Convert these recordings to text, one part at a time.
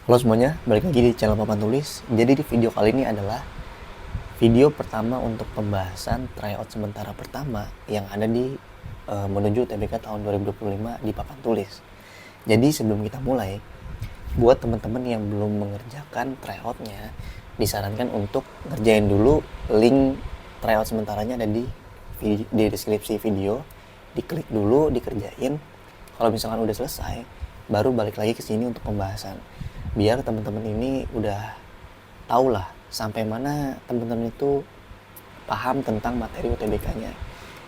Halo semuanya, balik lagi di channel Papan Tulis. Jadi di video kali ini adalah video pertama untuk pembahasan tryout sementara pertama yang ada di menuju UTBK tahun 2025 di Papan Tulis. Jadi sebelum kita mulai, buat teman-teman yang belum mengerjakan tryoutnya, disarankan untuk ngerjain dulu. Link tryout sementaranya ada di deskripsi video. Diklik dulu, dikerjain. Kalau misalkan udah selesai, baru balik lagi ke sini untuk pembahasan. Biar teman-teman ini udah tahu lah sampai mana teman-teman itu paham tentang materi UTBK-nya.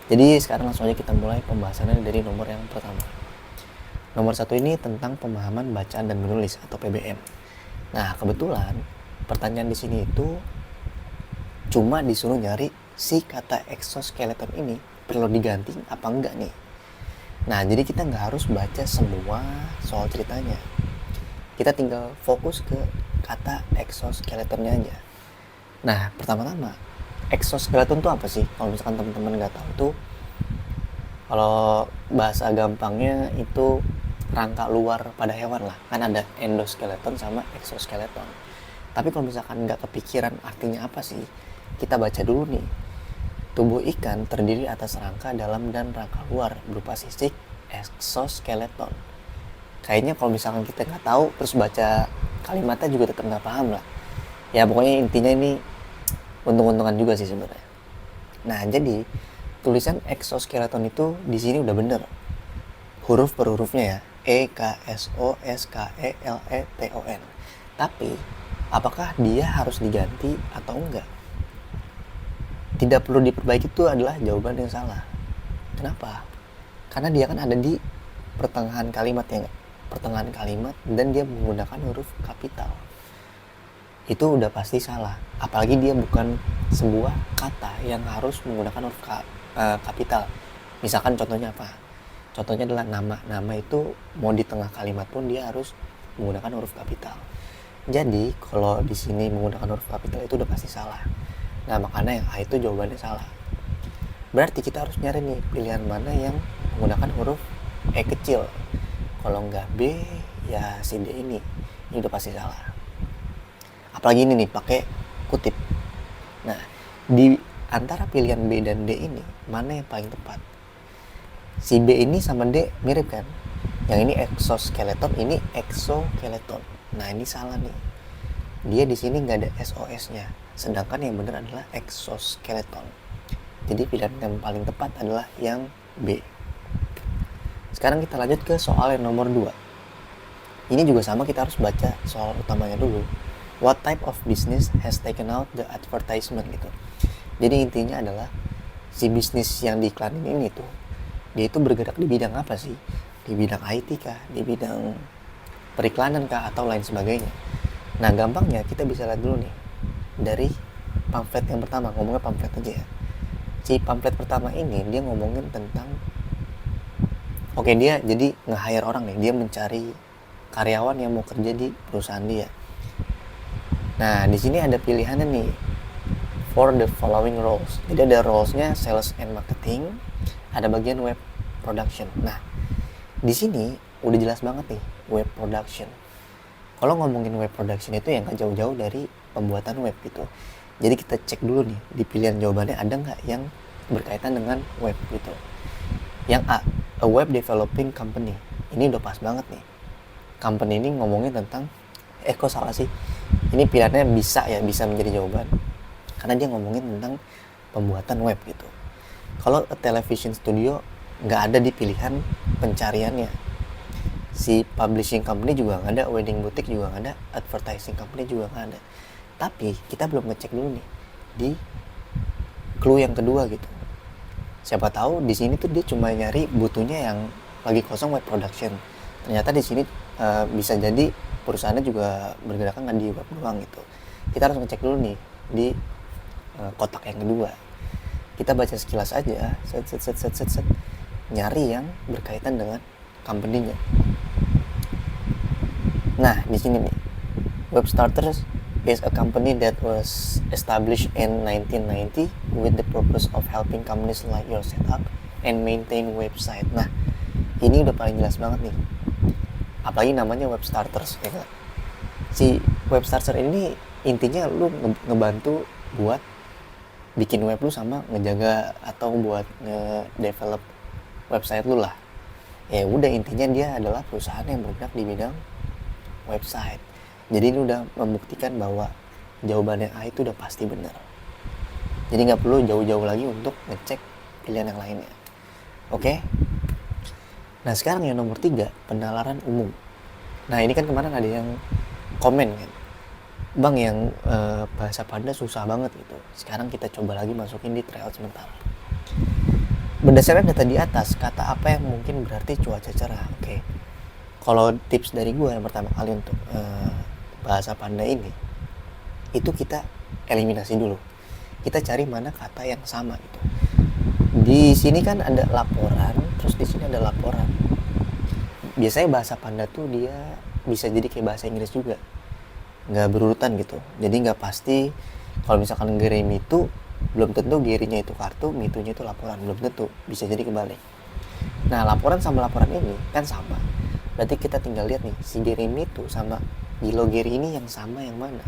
Jadi sekarang langsung aja kita mulai pembahasannya dari nomor yang pertama. Nomor 1 ini tentang pemahaman bacaan dan menulis atau PBM. Nah, kebetulan pertanyaan di sini itu cuma disuruh nyari si kata exoskeleton ini perlu diganti apa enggak nih. Nah, jadi kita nggak harus baca semua soal ceritanya. Kita tinggal fokus ke kata exoskeletonnya aja. Nah, pertama-tama, exoskeleton itu apa sih? Kalau misalkan teman-teman nggak tahu tuh, kalau bahasa gampangnya itu rangka luar pada hewan lah. Kan ada endoskeleton sama exoskeleton. Tapi kalau misalkan nggak kepikiran artinya apa sih, kita baca dulu nih. Tubuh ikan terdiri atas rangka dalam dan rangka luar berupa sisik exoskeleton. Kayaknya kalau misalkan kita nggak tahu terus baca kalimatnya juga tetap nggak paham lah. Ya pokoknya intinya ini untung-untungan juga sih sebenarnya. Nah, jadi tulisan exoskeleton itu di sini udah bener. Huruf per hurufnya ya. EKSOSKELETON. Tapi apakah dia harus diganti atau enggak? Tidak perlu diperbaiki itu adalah jawaban yang salah. Kenapa? Karena dia kan ada di pertengahan kalimat ya enggak? Pertengahan kalimat dan dia menggunakan huruf kapital. Itu udah pasti salah. Apalagi dia bukan sebuah kata yang harus menggunakan huruf kapital. Misalkan contohnya apa? Contohnya adalah nama. Nama itu mau di tengah kalimat pun dia harus menggunakan huruf kapital. Jadi kalau di sini menggunakan huruf kapital itu udah pasti salah. Nah, makanya yang A itu jawabannya salah. Berarti kita harus nyari nih pilihan mana yang menggunakan huruf E kecil. Kalau nggak B, ya si D ini. Ini udah pasti salah. Apalagi ini nih, pakai kutip. Nah, di antara pilihan B dan D ini, mana yang paling tepat? Si B ini sama D mirip kan? Yang ini exoskeleton, ini exoskeleton. Nah, ini salah nih. Dia di sini nggak ada SOS-nya. Sedangkan yang benar adalah exoskeleton. Jadi pilihan yang paling tepat adalah yang B. Sekarang kita lanjut ke soal yang nomor 2. Ini juga sama, kita harus baca soal utamanya dulu. What type of business has taken out the advertisement gitu. Jadi intinya adalah si bisnis yang diiklanin ini tuh, dia itu bergerak di bidang apa sih? Di bidang IT kah? Di bidang periklanan kah? Atau lain sebagainya. Nah, gampangnya kita bisa lihat dulu nih dari pamflet yang pertama. Ngomongnya pamflet aja ya. Si pamflet pertama ini dia ngomongin tentang dia jadi nge-hire orang nih, dia mencari karyawan yang mau kerja di perusahaan dia. Nah, di sini ada pilihannya nih, for the following roles. Jadi ada roles-nya sales and marketing, ada bagian web production. Nah, di sini udah jelas banget nih, web production. Kalau ngomongin web production itu yang gak jauh-jauh dari pembuatan web gitu. Jadi kita cek dulu nih, di pilihan jawabannya ada nggak yang berkaitan dengan web gitu. Yang A web developing company. Ini udah pas banget nih. Company ini ngomongin tentang kok salah sih? Ini pilihannya bisa menjadi jawaban. Karena dia ngomongin tentang pembuatan web gitu. Kalau television studio nggak ada di pilihan pencariannya. Si publishing company juga nggak ada, wedding boutique juga nggak ada, advertising company juga nggak ada. Tapi kita belum ngecek dulu nih di clue yang kedua gitu. Siapa tahu di sini tuh dia cuma nyari butuhnya yang lagi kosong web production. Ternyata di sini bisa jadi perusahaannya juga bergerak nggak di web doang gitu. Kita harus ngecek dulu nih di kotak yang kedua. Kita baca sekilas aja, set, nyari yang berkaitan dengan company-nya. Nah, di sini nih, Webstarters is a company that was established in 1990 with the purpose of helping companies like yours set up and maintain website. Nah, ini udah paling jelas banget nih. Apalagi namanya Webstarters ya kan? Si web starter ini intinya lu ngebantu buat bikin web lu sama ngejaga atau buat nge-develop website lu lah. Ya udah, intinya dia adalah perusahaan yang bergerak di bidang website. Jadi ini udah membuktikan bahwa jawabannya A itu udah pasti benar. Jadi nggak perlu jauh-jauh lagi untuk ngecek pilihan yang lainnya. Oke? Nah sekarang yang nomor 3, penalaran umum. Nah ini kan kemarin ada yang komen kan, Bang, yang bahasa Panda susah banget gitu. Sekarang kita coba lagi masukin di tryout sementara. Berdasarkan data di atas, kata apa yang mungkin berarti cuaca cerah? Oke. Kalau tips dari gue yang pertama kali untuk bahasa Panda ini, itu kita eliminasi dulu. Kita cari mana kata yang sama gitu. Di sini kan ada laporan, terus di sini ada laporan. Biasanya bahasa Panda tuh dia bisa jadi kayak bahasa Inggris juga, nggak berurutan gitu. Jadi nggak pasti. Kalau misalkan Gary Mitu, belum tentu Gary-nya itu kartu, Mitunya itu laporan, belum tentu. Bisa jadi kebalik. Nah laporan sama laporan ini kan sama. Berarti kita tinggal lihat nih, si Gary Mitu sama Gilo Gary ini yang sama yang mana?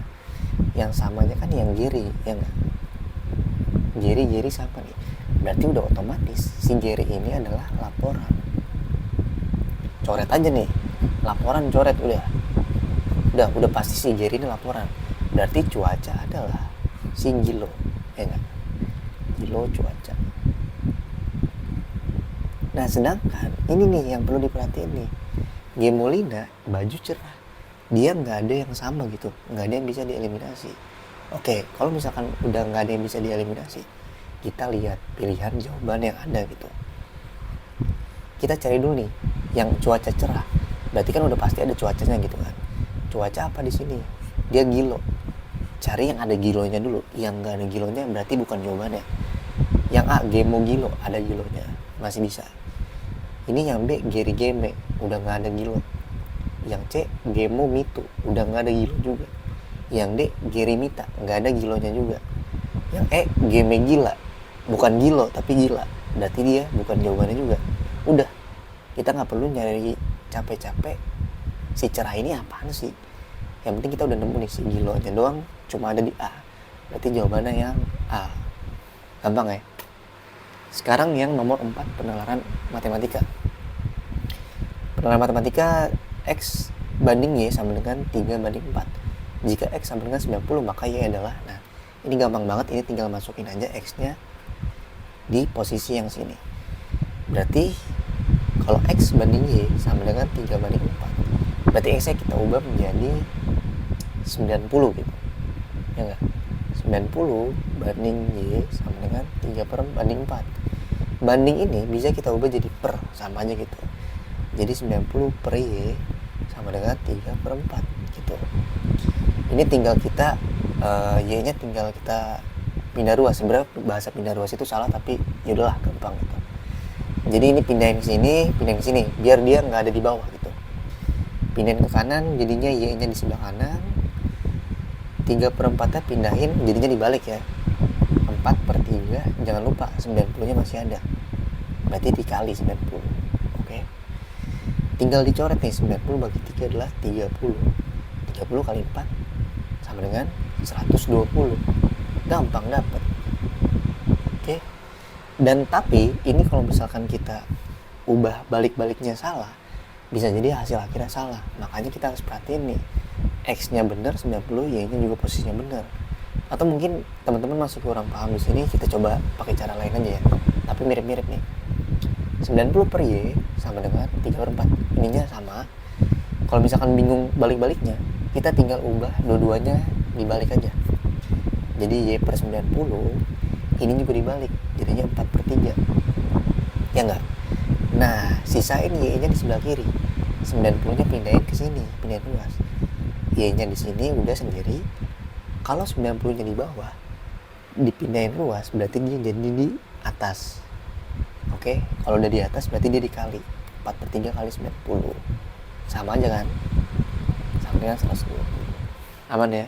Yang samanya kan yang Gary, ya nggak? Gary sama nih. Berarti udah otomatis si Gary ini adalah laporan. Coret aja nih, laporan coret udah pasti si Gary ini laporan. Berarti cuaca adalah si Gilo, ya nggak? Gilo cuaca. Nah sedangkan ini nih yang perlu diperhatiin nih, Gemolina baju cerah, dia nggak ada yang sama gitu, nggak ada yang bisa dieliminasi. Oke, kalau misalkan udah nggak ada yang bisa dieliminasi, kita lihat pilihan jawaban yang ada gitu. Kita cari dulu nih yang cuaca cerah, berarti kan udah pasti ada cuacanya gitu kan. Cuaca apa di sini? Dia Gilo. Cari yang ada Gilonya dulu. Yang nggak ada Gilonya berarti bukan jawabannya. Yang A, Gemo Gilo, ada Gilonya, masih bisa. Ini yang B, Gary Geme, udah nggak ada Gilo. Yang C, Gemo Mitu, udah nggak ada Gilo juga. Yang D, Gary Mita, nggak ada Gilonya juga. Yang E, Geme Gila, bukan Gilo tapi gila, berarti dia bukan jawabannya juga. Udah, kita nggak perlu nyari capek-capek si cerah ini apaan sih. Yang penting kita udah nemu nih si Gilonya doang cuma ada di A, berarti jawabannya yang A. Gampang ya. Sekarang yang nomor 4, penalaran matematika. Penalaran matematika X banding Y sama dengan 3/4. Jika X sama dengan 90, maka Y adalah, nah ini gampang banget, ini tinggal masukin aja X-nya di posisi yang sini. Berarti kalau X banding Y sama dengan 3/4, berarti X-nya kita ubah menjadi 90 gitu, ya enggak? 90 banding Y sama dengan 3/4. Banding ini bisa kita ubah jadi per, sama aja gitu. Jadi 90 per Y sama dengan 3/4 gitu. Ini tinggal kita Y-nya tinggal kita pindah ruas. Sebenarnya bahasa pindah ruas itu salah, tapi yaudahlah gampang gitu. Jadi ini pindahin ke sini, biar dia nggak ada di bawah gitu. Pindahin ke kanan, jadinya Y-nya di sebelah kanan. 3/4-nya pindahin, jadinya dibalik ya. 4/3, jangan lupa 90-nya masih ada. Berarti dikali 90. Oke. Tinggal dicoret nih, 90 bagi 3 adalah 30. 30 kali 4 sama dengan 120. Gampang dapat. Oke. Dan tapi ini kalau misalkan kita ubah balik-baliknya salah, bisa jadi hasil akhirnya salah. Makanya kita harus perhatiin nih, X-nya benar 90, Y-nya juga posisinya benar. Atau mungkin teman-teman masih kurang paham di sini, kita coba pakai cara lain aja ya. Tapi mirip-mirip nih. 90 per Y sama dengan 3/4. Ininya sama. Kalau misalkan bingung balik-baliknya, kita tinggal ubah dua-duanya dibalik aja. Jadi Y per 90, ini juga dibalik, jadinya 4/3. Ya enggak? Nah, sisain Y-nya di sebelah kiri. 90-nya pindahin ke sini, pindahin ruas. Y-nya di sini udah sendiri. Kalau 90-nya di bawah, dipindahin ruas, berarti dia jadi di atas. Oke, kalau udah di atas berarti dia dikali 4/3 kali 90. Sama aja kan? Sama dengan 120. Aman ya?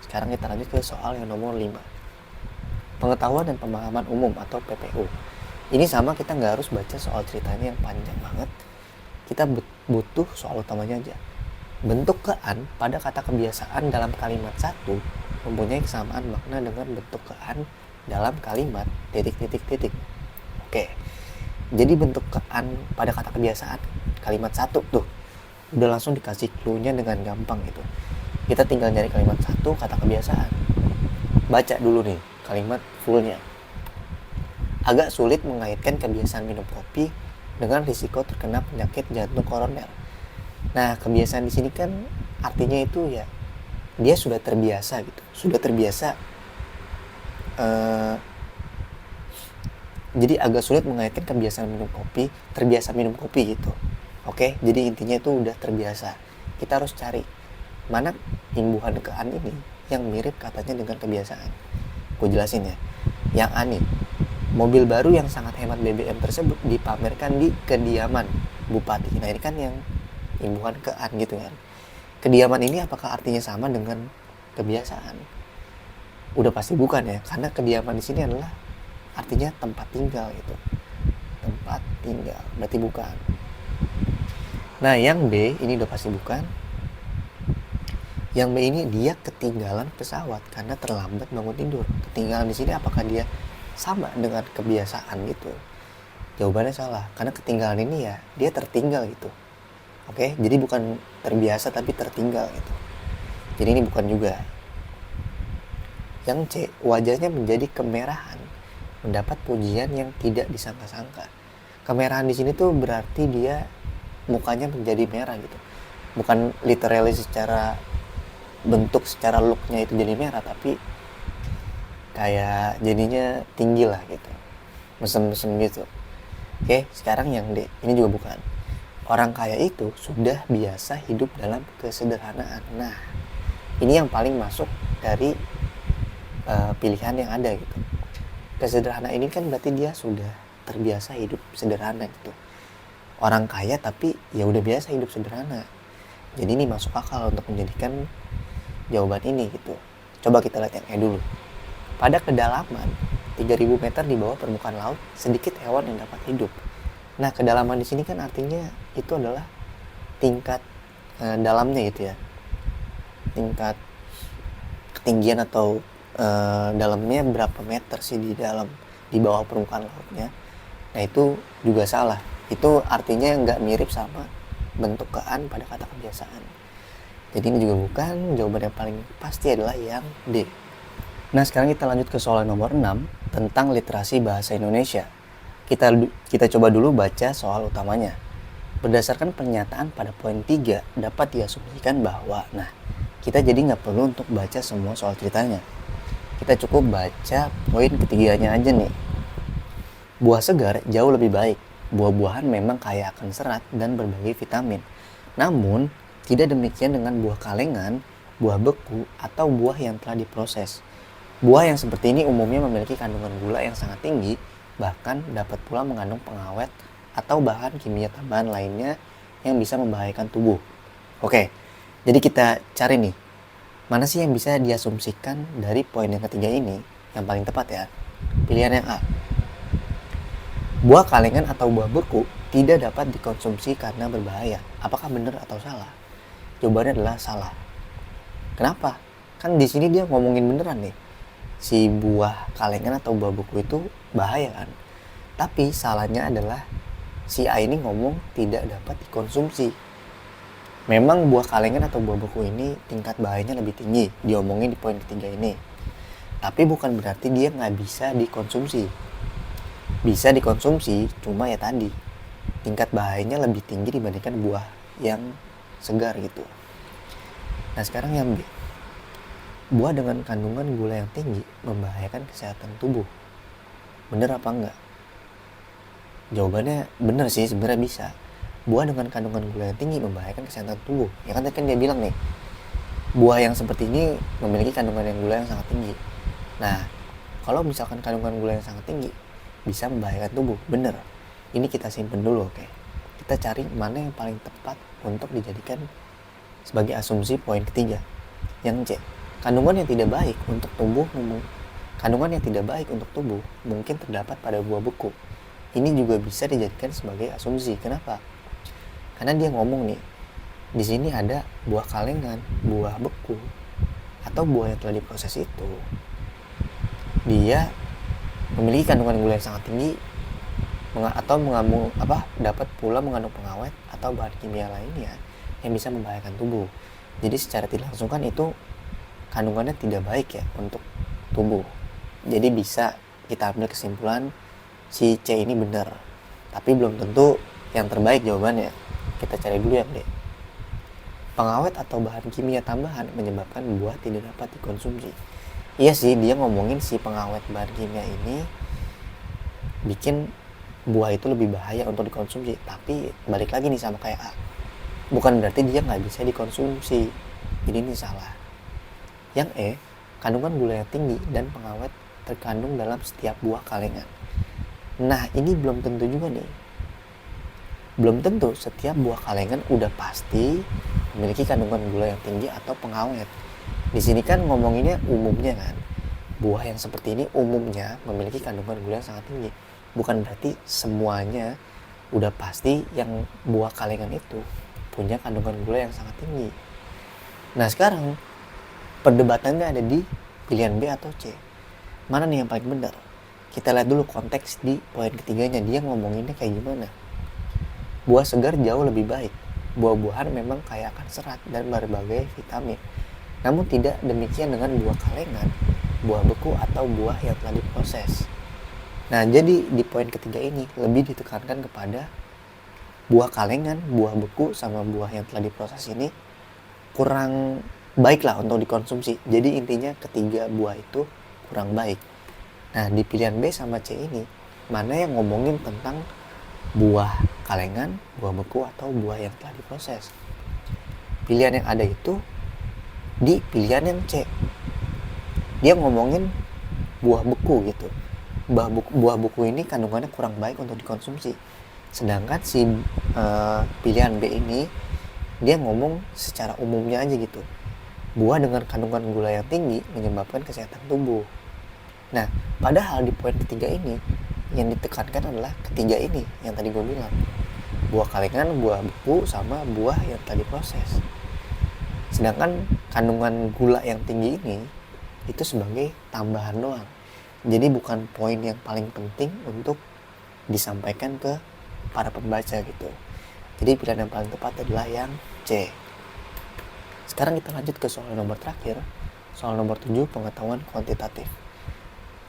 Sekarang kita lanjut ke soal yang nomor 5. Pengetahuan dan pemahaman umum atau PPU. Ini sama, kita nggak harus baca soal ceritanya yang panjang banget. Kita butuh soal utamanya aja. bentuk kean pada kata kebiasaan dalam kalimat satu mempunyai kesamaan makna dengan bentuk kean dalam kalimat titik. Oke, jadi bentuk kean pada kata kebiasaan kalimat satu tuh udah langsung dikasih clue-nya dengan gampang gitu. Kita tinggal nyari kalimat satu kata kebiasaan. Baca dulu nih kalimat fullnya. Agak sulit mengaitkan kebiasaan minum kopi dengan risiko terkena penyakit jantung koroner. Nah, kebiasaan di sini kan artinya itu ya dia sudah terbiasa gitu, sudah terbiasa. Jadi agak sulit mengaitkan kebiasaan minum kopi, terbiasa minum kopi gitu. Oke, jadi intinya itu udah terbiasa. Kita harus cari mana imbuhan kean ini yang mirip katanya dengan kebiasaan. Gue jelasin ya. Yang A nih, mobil baru yang sangat hemat BBM tersebut dipamerkan di kediaman bupati. Nah ini kan yang imbuhan kean gitu kan. Kediaman ini apakah artinya sama dengan kebiasaan? Udah pasti bukan ya, karena kediaman di sini adalah artinya tempat tinggal gitu. Tempat tinggal, berarti bukan. Nah yang B ini udah pasti bukan. Yang B ini dia ketinggalan pesawat karena terlambat bangun tidur. Ketinggalan di sini apakah dia sama dengan kebiasaan gitu? Jawabannya salah, karena ketinggalan ini ya dia tertinggal gitu. Oke, jadi bukan terbiasa tapi tertinggal gitu. Jadi ini bukan juga. Yang C, wajahnya menjadi kemerahan, mendapat pujian yang tidak disangka-sangka. Kemerahan di sini tuh berarti dia mukanya menjadi merah gitu. Bukan literally secara bentuk, secara looknya itu jadi merah, tapi kayak jadinya tinggi lah gitu, mesem-mesem gitu. Oke, sekarang yang D, ini juga bukan. Orang kaya itu sudah biasa hidup dalam kesederhanaan. Nah, ini yang paling masuk dari pilihan yang ada gitu. Kesederhanaan ini kan berarti dia sudah terbiasa hidup sederhana gitu. Orang kaya tapi ya udah biasa hidup sederhana. Jadi ini masuk akal untuk menjadikan jawaban ini gitu. Coba kita lihat yang E dulu. Pada kedalaman 3000 meter di bawah permukaan laut, sedikit hewan yang dapat hidup. Nah, kedalaman di sini kan artinya itu adalah tingkat dalamnya gitu ya. Tingkat ketinggian atau dalamnya berapa meter sih di dalam, di bawah permukaan lautnya. Nah, itu juga salah. Itu artinya nggak mirip sama bentuk kean pada kata kebiasaan. Jadi ini juga bukan. Jawaban yang paling pasti adalah yang D. Nah, sekarang kita lanjut ke soal nomor 6 tentang literasi bahasa Indonesia. Kita coba dulu baca soal utamanya. Berdasarkan pernyataan pada poin 3 dapat diasumsikan bahwa, nah, kita jadi nggak perlu untuk baca semua soal ceritanya. Kita cukup baca poin ketiganya aja nih. Buah segar jauh lebih baik. Buah-buahan memang kaya akan serat dan berbagai vitamin. Namun, tidak demikian dengan buah kalengan, buah beku, atau buah yang telah diproses. Buah yang seperti ini umumnya memiliki kandungan gula yang sangat tinggi, bahkan dapat pula mengandung pengawet atau bahan kimia tambahan lainnya yang bisa membahayakan tubuh. Oke, jadi kita cari nih, mana sih yang bisa diasumsikan dari poin yang ketiga ini yang paling tepat ya. Pilihan yang A. Buah kalengan atau buah beku tidak dapat dikonsumsi karena berbahaya. Apakah benar atau salah? Jawabannya adalah salah. Kenapa? Kan di sini dia ngomongin beneran nih. Si buah kalengan atau buah beku itu bahaya kan. Tapi salahnya adalah si A ini ngomong tidak dapat dikonsumsi. Memang buah kalengan atau buah beku ini tingkat bahayanya lebih tinggi, diomongin di poin ketiga ini. Tapi bukan berarti dia nggak bisa dikonsumsi. Bisa dikonsumsi, cuma ya tadi tingkat bahayanya lebih tinggi dibandingkan buah yang segar gitu. Nah sekarang yang B. Buah dengan kandungan gula yang tinggi membahayakan kesehatan tubuh. Bener apa enggak? Jawabannya bener sih, sebenarnya bisa. Buah dengan kandungan gula yang tinggi membahayakan kesehatan tubuh. Ya kan tadi kan dia bilang nih, buah yang seperti ini memiliki kandungan gula yang sangat tinggi. Nah, kalau misalkan kandungan gula yang sangat tinggi bisa membahayakan tubuh, bener. Ini kita simpen dulu, oke. Kita cari mana yang paling tepat untuk dijadikan sebagai asumsi poin ketiga. Yang C. Kandungan yang tidak baik untuk tubuh mungkin terdapat pada buah beku. Ini juga bisa dijadikan sebagai asumsi. Kenapa? Karena dia ngomong nih, Di sini ada buah kalengan, buah beku, atau buah yang telah diproses itu, dia memiliki kandungan gula yang sangat tinggi atau dapat pula mengandung pengawet atau bahan kimia lainnya yang bisa membahayakan tubuh. Jadi secara tidak langsung kan itu kandungannya tidak baik ya untuk tubuh. Jadi bisa kita ambil kesimpulan si C ini benar, tapi belum tentu yang terbaik jawabannya. Kita cari dulu yang D. Pengawet atau bahan kimia tambahan menyebabkan buah tidak dapat dikonsumsi. Iya sih, dia ngomongin si pengawet bahan kimia ini bikin buah itu lebih bahaya untuk dikonsumsi. Tapi balik lagi nih sama kayak A, bukan berarti dia nggak bisa dikonsumsi. Jadi ini salah. Yang E, kandungan gula yang tinggi dan pengawet terkandung dalam setiap buah kalengan. Nah ini belum tentu juga nih. Belum tentu setiap buah kalengan udah pasti memiliki kandungan gula yang tinggi atau pengawet. Di sini kan ngomonginnya umumnya kan. Buah yang seperti ini umumnya memiliki kandungan gula yang sangat tinggi. Bukan berarti semuanya udah pasti yang buah kalengan itu punya kandungan gula yang sangat tinggi. Nah sekarang perdebatannya ada di pilihan B atau C. Mana nih yang paling benar? Kita lihat dulu konteks di poin ketiganya, dia ngomonginnya kayak gimana. Buah segar jauh lebih baik. Buah-buahan memang kaya akan serat dan berbagai vitamin. Namun tidak demikian dengan buah kalengan, buah beku atau buah yang telah diproses. Nah jadi di poin ketiga ini lebih ditekankan kepada buah kalengan, buah beku sama buah yang telah diproses ini kurang baik lah untuk dikonsumsi. Jadi intinya ketiga buah itu kurang baik. Nah di pilihan B sama C ini mana yang ngomongin tentang buah kalengan, buah beku atau buah yang telah diproses? Pilihan yang ada itu di pilihan yang C. Dia ngomongin buah beku gitu. Buah beku ini kandungannya kurang baik untuk dikonsumsi. Sedangkan si pilihan B ini dia ngomong secara umumnya aja gitu. Buah dengan kandungan gula yang tinggi menyebabkan kesehatan tubuh. Nah, padahal di poin ketiga ini yang ditekankan adalah ketiga ini yang tadi gue bilang. Buah kalengan, buah beku, sama buah yang tadi diproses. Sedangkan kandungan gula yang tinggi ini itu sebagai tambahan doang. Jadi bukan poin yang paling penting untuk disampaikan ke para pembaca gitu. Jadi pilihan yang paling tepat adalah yang C. Sekarang kita lanjut ke soal nomor terakhir. Soal nomor 7, pengetahuan kuantitatif.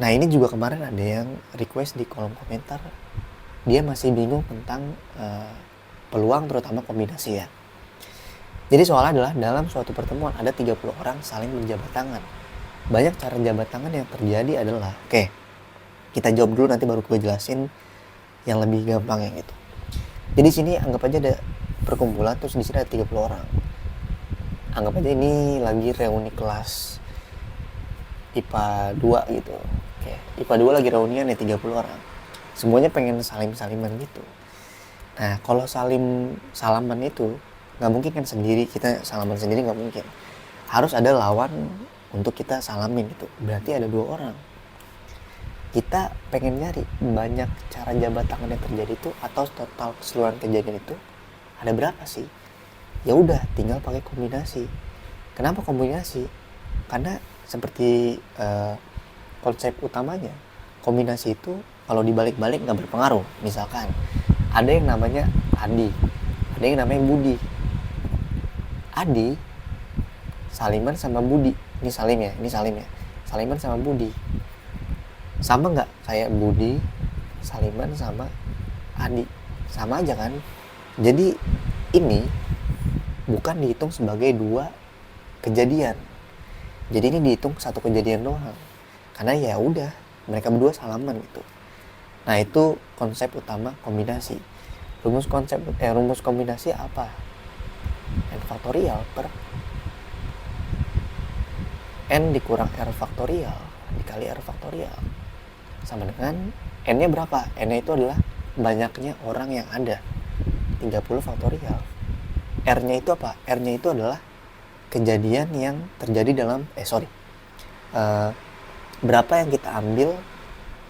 Nah ini juga kemarin ada yang request di kolom komentar. Dia masih bingung tentang peluang terutama kombinasi ya. Jadi soalnya adalah dalam suatu pertemuan ada 30 orang saling berjabat tangan. Banyak cara jabat tangan yang terjadi adalah, kita jawab dulu nanti baru gue jelasin yang lebih gampang yang itu. Jadi sini anggap aja ada perkumpulan, terus di sini ada 30 orang. Anggap aja ini lagi reuni kelas IPA 2 gitu. IPA 2 lagi reunian ya 30 orang. Semuanya pengen salim-saliman gitu. Nah kalau salaman itu gak mungkin kan sendiri, kita salaman sendiri gak mungkin. Harus ada lawan untuk kita salamin gitu. Berarti ada 2 orang. Kita pengen nyari banyak cara jabat tangan yang terjadi itu atau total keseluruhan kejadian itu ada berapa sih? Ya udah tinggal pakai kombinasi. Kenapa kombinasi? Karena seperti konsep utamanya, kombinasi itu kalau dibalik-balik nggak berpengaruh. Misalkan ada yang namanya Adi, ada yang namanya Budi. Adi saliman sama Budi, ini salim ya, saliman sama Budi. Sama nggak kayak Budi saliman sama Adi? Sama aja kan? Jadi ini bukan dihitung sebagai 2 kejadian. Jadi ini dihitung satu kejadian doang. Karena ya udah mereka berdua salaman gitu. Nah itu konsep utama kombinasi. Rumus kombinasi apa? N faktorial per N dikurang R faktorial dikali R faktorial sama dengan N-nya berapa? N-nya itu adalah banyaknya orang yang ada, 30 faktorial. R-nya itu apa? R-nya itu adalah kejadian yang terjadi dalam berapa yang kita ambil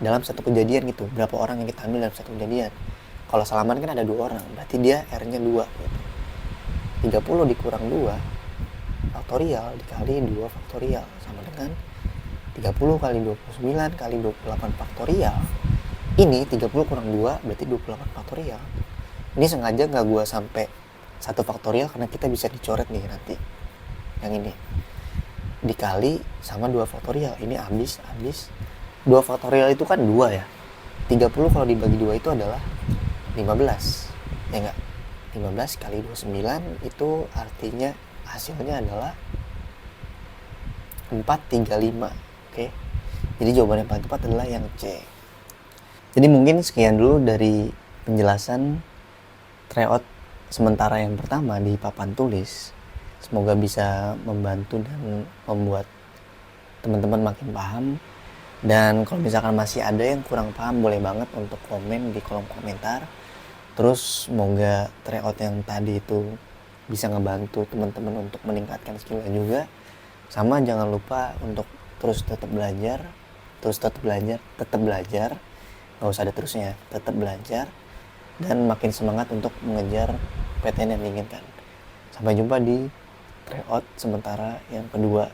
dalam satu kejadian gitu, berapa orang yang kita ambil dalam satu kejadian. Kalau salaman kan ada 2 orang, berarti dia R-nya 2 gitu. 30 dikurang 2 faktorial dikali 2 faktorial sama dengan 30 kali 29 kali 28 faktorial. Ini 30 kurang 2 berarti 28 faktorial. Ini sengaja nggak gua sampai 1 faktorial karena kita bisa dicoret nih nanti. Yang ini dikali sama 2 faktorial. Ini habis 2 faktorial itu kan 2 ya. 30 kalau dibagi 2 itu adalah 15. Ya enggak? 15 kali 29 itu artinya hasilnya adalah 435. Oke. Jadi jawaban yang paling tepat adalah yang C. Jadi mungkin sekian dulu dari penjelasan tryout sementara yang pertama di papan tulis. Semoga bisa membantu dan membuat teman-teman makin paham. Dan kalau misalkan masih ada yang kurang paham, boleh banget untuk komen di kolom komentar. Terus semoga tryout yang tadi itu bisa ngebantu teman-teman untuk meningkatkan skillnya juga. Sama jangan lupa untuk terus tetap belajar. Nggak usah ada terusnya, tetap belajar. Dan makin semangat untuk mengejar PTN yang diinginkan. Sampai jumpa di tryout sementara yang kedua